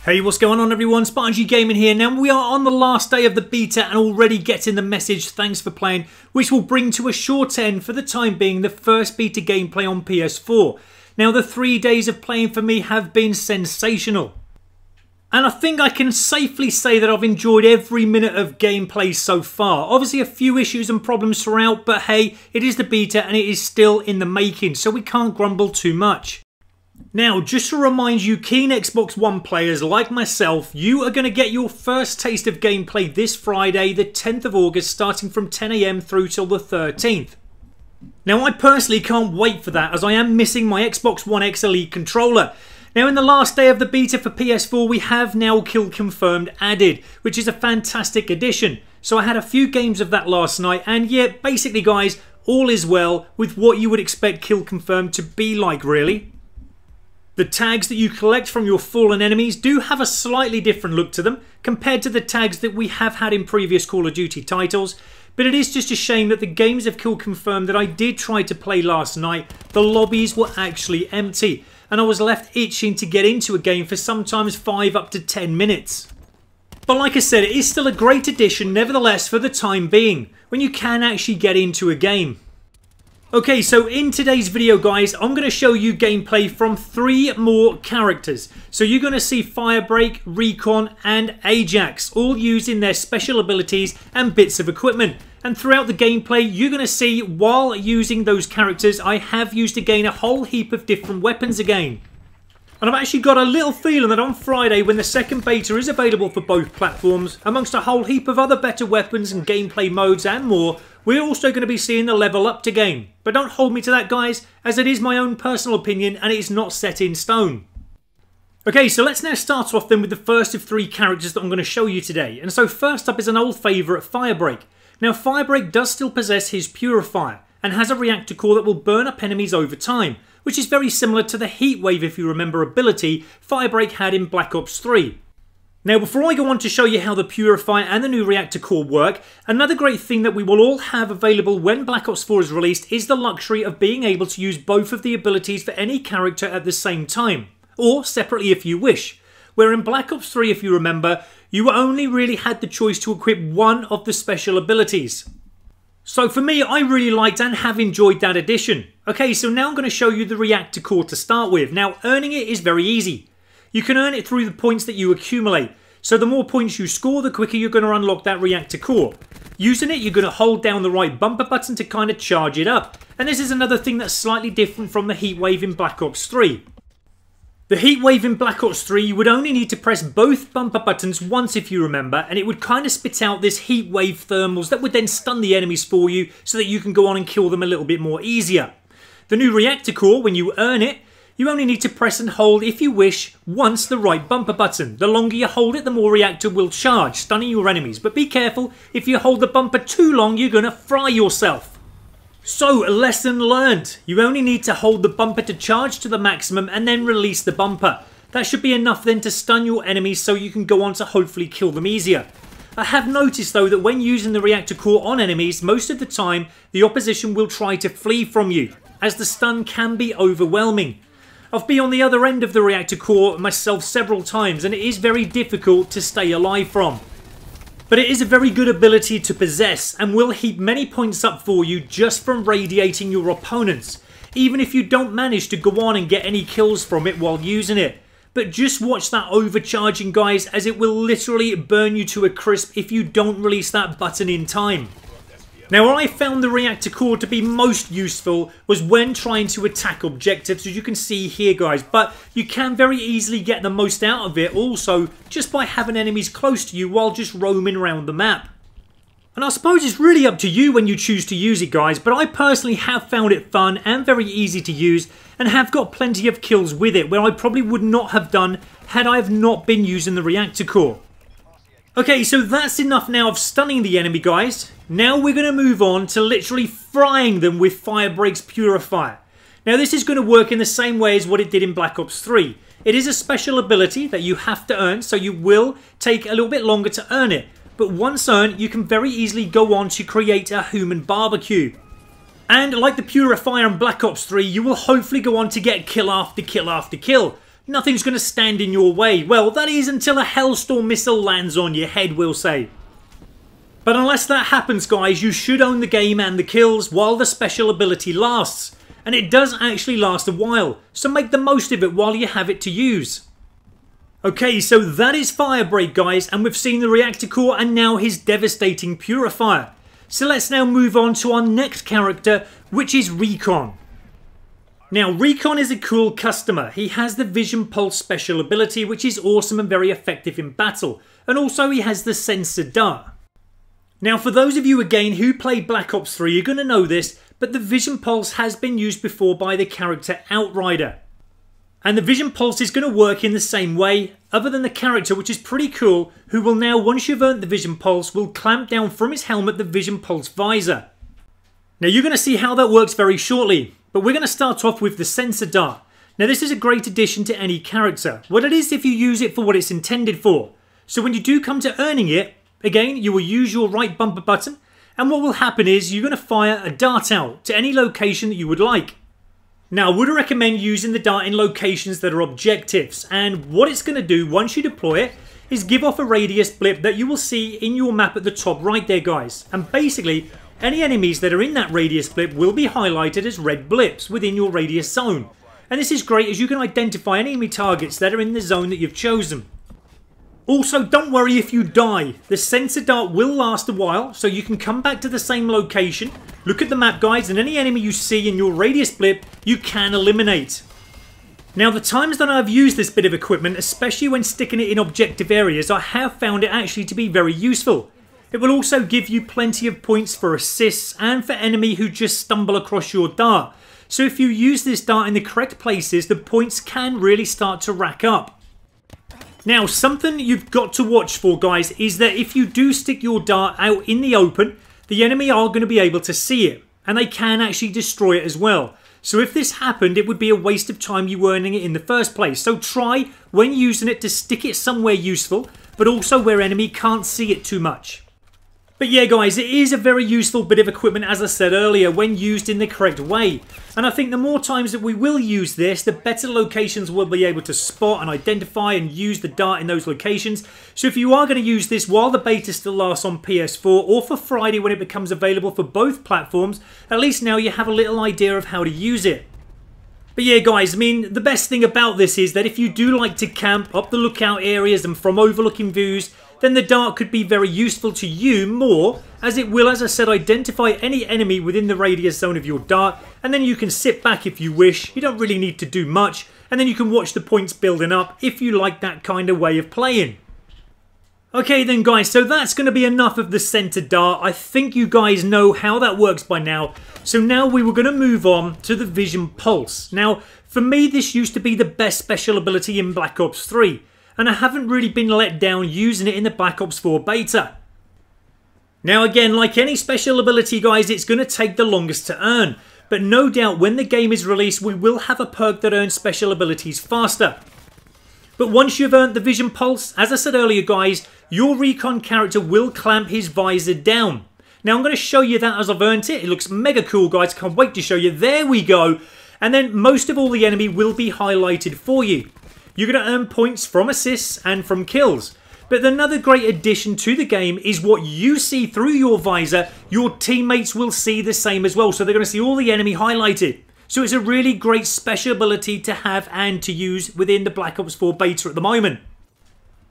Hey, what's going on everyone? Spargy Gaming here. Now we are on the last day of the beta and already getting the message "thanks for playing," which will bring to a short end for the time being the first beta gameplay on PS4. Now the 3 days of playing for me have been sensational. And I think I can safely say that I've enjoyed every minute of gameplay so far. Obviously a few issues and problems throughout, but hey, it is the beta and it is still in the making, so we can't grumble too much. Now, just to remind you keen Xbox One players like myself, you are going to get your first taste of gameplay this Friday, the 10th of August, starting from 10 AM through till the 13th. Now, I personally can't wait for that, as I am missing my Xbox One X Elite controller. Now, in the last day of the beta for PS4, we have now Kill Confirmed added, which is a fantastic addition. So I had a few games of that last night, and yeah, basically guys, all is well with what you would expect Kill Confirmed to be like, really. The tags that you collect from your fallen enemies do have a slightly different look to them compared to the tags that we have had in previous Call of Duty titles, but it is just a shame that the games of Kill Confirmed that I did try to play last night, the lobbies were actually empty, and I was left itching to get into a game for sometimes 5 up to 10 minutes. But like I said, it is still a great addition nevertheless for the time being, when you can actually get into a game. Okay, so in today's video guys, I'm going to show you gameplay from 3 more characters. So you're going to see FIREBREAK, RECON and AJAX, all using their special abilities and bits of equipment. And throughout the gameplay, you're going to see while using those characters, I have used again a whole heap of different weapons again. And I've actually got a little feeling that on Friday, when the second beta is available for both platforms, amongst a whole heap of other better weapons and gameplay modes and more, we're also going to be seeing the level up to game. But don't hold me to that guys, as it is my own personal opinion and it is not set in stone. Okay, so let's now start off then with the first of 3 characters that I'm going to show you today. And so first up is an old favourite, FIREBREAK. Now FIREBREAK does still possess his Purifier and has a reactor core that will burn up enemies over time, which is very similar to the Heatwave, if you remember, ability FIREBREAK had in Black Ops 3. Now before I go on to show you how the Purifier and the new reactor core work, another great thing that we will all have available when Black Ops 4 is released is the luxury of being able to use both of the abilities for any character at the same time, or separately if you wish. Where in Black Ops 3, if you remember, you only really had the choice to equip one of the special abilities. So for me, I really liked and have enjoyed that addition. Okay, so now I'm going to show you the reactor core to start with. Now earning it is very easy. You can earn it through the points that you accumulate. So the more points you score, the quicker you're going to unlock that reactor core. Using it, you're going to hold down the right bumper button to kind of charge it up. And this is another thing that's slightly different from the Heatwave in Black Ops 3. The Heatwave in Black Ops 3, you would only need to press both bumper buttons once if you remember, and it would kind of spit out this Heatwave thermals that would then stun the enemies for you so that you can go on and kill them a little bit more easier. The new reactor core, when you earn it, you only need to press and hold, if you wish, once the right bumper button. The longer you hold it, the more reactor will charge, stunning your enemies. But be careful, if you hold the bumper too long, you're going to fry yourself. So, lesson learned. You only need to hold the bumper to charge to the maximum and then release the bumper. That should be enough then to stun your enemies so you can go on to hopefully kill them easier. I have noticed though that when using the reactor core on enemies, most of the time the opposition will try to flee from you, as the stun can be overwhelming. I've been on the other end of the reactor core myself several times and it is very difficult to stay alive from. But it is a very good ability to possess and will heap many points up for you just from radiating your opponents, even if you don't manage to go on and get any kills from it while using it. But just watch that overcharging guys, as it will literally burn you to a crisp if you don't release that button in time. Now where I found the reactor core to be most useful was when trying to attack objectives, as you can see here guys, but you can very easily get the most out of it also just by having enemies close to you while just roaming around the map. And I suppose it's really up to you when you choose to use it guys, but I personally have found it fun and very easy to use and have got plenty of kills with it where I probably would not have done had I have not been using the reactor core. Okay, so that's enough now of stunning the enemy guys. Now we're going to move on to literally frying them with FIREBREAK's Purifier. Now this is going to work in the same way as what it did in Black Ops 3. It is a special ability that you have to earn, so you will take a little bit longer to earn it. But once earned, you can very easily go on to create a human barbecue. And like the Purifier in Black Ops 3, you will hopefully go on to get kill after kill after kill. Nothing's going to stand in your way. Well, that is until a Hellstorm missile lands on your head, we'll say. But unless that happens, guys, you should own the game and the kills while the special ability lasts. And it does actually last a while, so make the most of it while you have it to use. Okay, so that is FIREBREAK, guys, and we've seen the reactor core and now his devastating purifier. So let's now move on to our next character, which is RECON. Now, RECON is a cool customer. He has the Vision Pulse special ability, which is awesome and very effective in battle. And also he has the Sensor Dart. Now, for those of you again who played Black Ops 3, you're going to know this, but the Vision Pulse has been used before by the character Outrider. And the Vision Pulse is going to work in the same way, other than the character, which is pretty cool, who will now, once you've earned the Vision Pulse, will clamp down from his helmet the Vision Pulse visor. Now, you're going to see how that works very shortly, but we're going to start off with the Sensor Dart. Now, this is a great addition to any character. What it is if you use it for what it's intended for. So when you do come to earning it, again, you will use your right bumper button, and what will happen is you're going to fire a dart out to any location that you would like. Now, I would recommend using the dart in locations that are objectives, and what it's going to do once you deploy it is give off a radius blip that you will see in your map at the top right there, guys. And basically, any enemies that are in that radius blip will be highlighted as red blips within your radius zone. And this is great as you can identify enemy targets that are in the zone that you've chosen. Also, don't worry if you die. The Sensor Dart will last a while, so you can come back to the same location, look at the map, guys, and any enemy you see in your radius blip, you can eliminate. Now, the times that I've used this bit of equipment, especially when sticking it in objective areas, I have found it actually to be very useful. It will also give you plenty of points for assists and for enemy who just stumble across your dart. So if you use this dart in the correct places, the points can really start to rack up. Now, something you've got to watch for, guys, is that if you do stick your dart out in the open, the enemy are going to be able to see it, and they can actually destroy it as well. So if this happened, it would be a waste of time you earning it in the first place. So try, when using it, to stick it somewhere useful, but also where enemy can't see it too much. But yeah, guys, it is a very useful bit of equipment, as I said earlier, when used in the correct way. And I think the more times that we will use this, the better locations we'll be able to spot and identify and use the dart in those locations. So if you are going to use this while the beta still lasts on PS4 or for Friday when it becomes available for both platforms, at least now you have a little idea of how to use it. But yeah, guys, I mean, the best thing about this is that if you do like to camp up the lookout areas and from overlooking views, then the dart could be very useful to you more, as it will, as I said, identify any enemy within the radius zone of your dart, and then you can sit back if you wish. You don't really need to do much, and then you can watch the points building up if you like that kind of way of playing. Okay then, guys, so that's going to be enough of the Sensor Dart. I think you guys know how that works by now. So now we were going to move on to the Vision Pulse. Now, for me, this used to be the best special ability in Black Ops 3. And I haven't really been let down using it in the Black Ops 4 beta. Now again, like any special ability, guys, it's going to take the longest to earn. But no doubt when the game is released, we will have a perk that earns special abilities faster. But once you've earned the Vision Pulse, as I said earlier, guys, your RECON character will clamp his visor down. Now I'm going to show you that as I've earned it. It looks mega cool, guys. Can't wait to show you. There we go. And then most of all the enemy will be highlighted for you. You're going to earn points from assists and from kills. But another great addition to the game is what you see through your visor, your teammates will see the same as well. So they're going to see all the enemy highlighted. So it's a really great special ability to have and to use within the Black Ops 4 beta at the moment.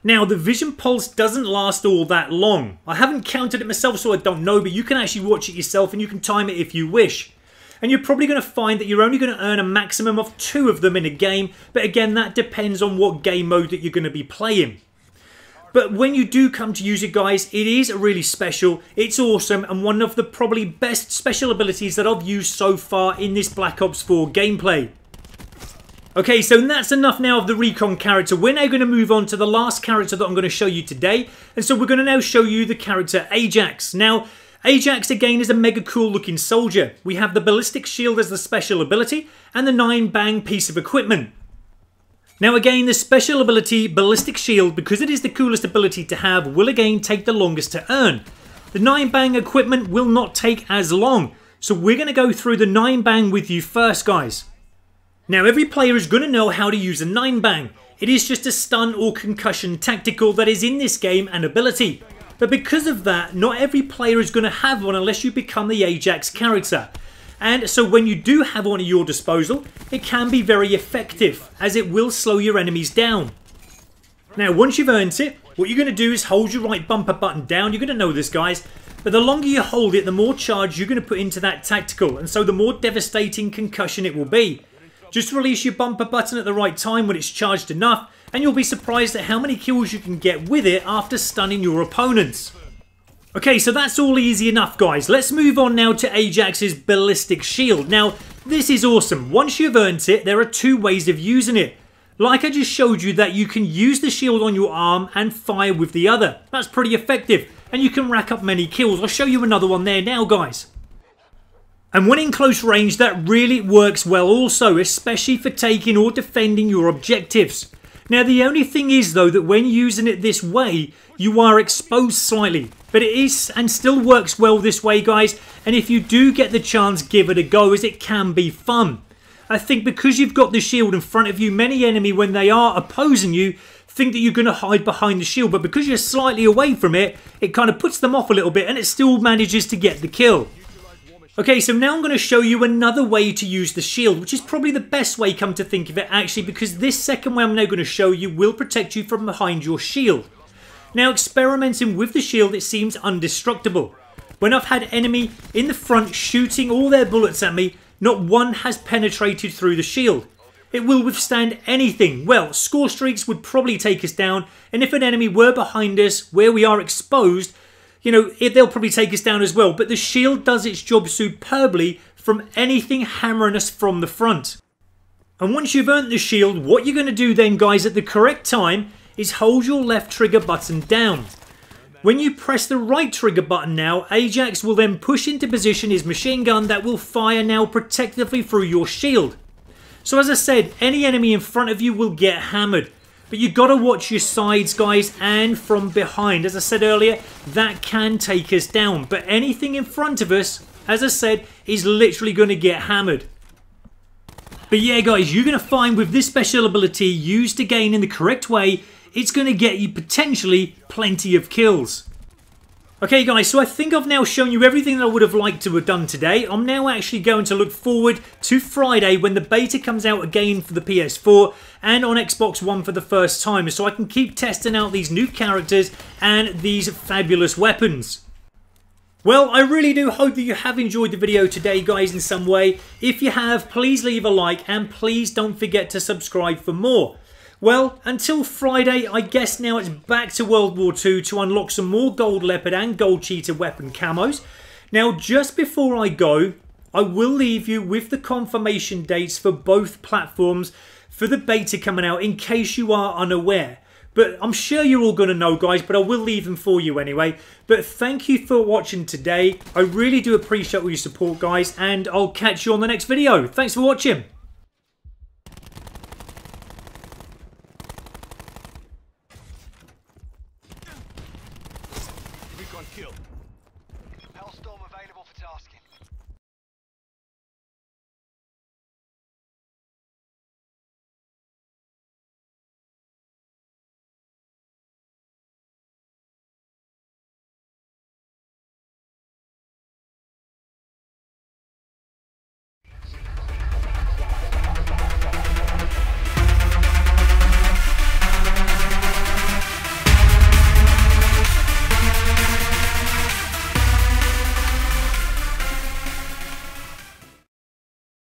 Now, the Vision Pulse doesn't last all that long. I haven't counted it myself, so I don't know, but you can actually watch it yourself and you can time it if you wish. And you're probably going to find that you're only going to earn a maximum of 2 of them in a game, but again, that depends on what game mode that you're going to be playing. But when you do come to use it, guys, it is really special, it's awesome, and one of the probably best special abilities that I've used so far in this Black Ops 4 gameplay. Okay, so that's enough now of the RECON character. We're now going to move on to the last character that I'm going to show you today, and so we're going to now show you the character AJAX. Now, AJAX again is a mega cool looking soldier. We have the ballistic shield as the special ability and the 9-bang piece of equipment. Now again, the special ability ballistic shield, because it is the coolest ability to have, will again take the longest to earn. The 9-bang equipment will not take as long. So we're going to go through the 9-bang with you first, guys. Now every player is going to know how to use a 9-bang. It is just a stun or concussion tactical that is in this game and ability. But because of that, not every player is going to have one unless you become the AJAX character. And so when you do have one at your disposal, it can be very effective, as it will slow your enemies down. Now once you've earned it, what you're going to do is hold your right bumper button down. You're going to know this, guys. But the longer you hold it, the more charge you're going to put into that tactical. And so the more devastating concussion it will be. Just release your bumper button at the right time when it's charged enough, and you'll be surprised at how many kills you can get with it after stunning your opponents. Okay, so that's all easy enough, guys. Let's move on now to AJAX's ballistic shield. Now, this is awesome. Once you've earned it, there are two ways of using it. Like I just showed you, that you can use the shield on your arm and fire with the other. That's pretty effective, and you can rack up many kills. I'll show you another one there now, guys. And when in close range, that really works well also, especially for taking or defending your objectives. Now the only thing is though, that when using it this way, you are exposed slightly. But it is and still works well this way, guys. And if you do get the chance, give it a go, as it can be fun. I think because you've got the shield in front of you, many enemy, when they are opposing you, think that you're going to hide behind the shield. But because you're slightly away from it, it kind of puts them off a little bit, and it still manages to get the kill. Okay, so now I'm going to show you another way to use the shield, which is probably the best way, come to think of it, actually, because this second way I'm now going to show you will protect you from behind your shield. Now, experimenting with the shield, it seems indestructible. When I've had enemy in the front shooting all their bullets at me, not one has penetrated through the shield. It will withstand anything. Well, score streaks would probably take us down, and if an enemy were behind us where we are exposed, you know, they'll probably take us down as well. But the shield does its job superbly from anything hammering us from the front. And once you've earned the shield, what you're going to do then, guys, at the correct time is hold your left trigger button down. When you press the right trigger button now, AJAX will then push into position his machine gun that will fire now protectively through your shield. So as I said, any enemy in front of you will get hammered. But you've got to watch your sides, guys, and from behind. As I said earlier, that can take us down. But anything in front of us, as I said, is literally going to get hammered. But yeah, guys, you're going to find with this special ability used again in the correct way, it's going to get you potentially plenty of kills. Okay guys, so I think I've now shown you everything that I would have liked to have done today. I'm now actually going to look forward to Friday when the beta comes out again for the PS4 and on Xbox One for the first time, so I can keep testing out these new characters and these fabulous weapons. Well, I really do hope that you have enjoyed the video today, guys, in some way. If you have, please leave a like and please don't forget to subscribe for more. Well, until Friday, I guess now it's back to World War II to unlock some more Gold Leopard and Gold Cheetah weapon camos. Now, just before I go, I will leave you with the confirmation dates for both platforms for the beta coming out, in case you are unaware. But I'm sure you're all going to know, guys, but I will leave them for you anyway. But thank you for watching today. I really do appreciate all your support, guys, and I'll catch you on the next video. Thanks for watching.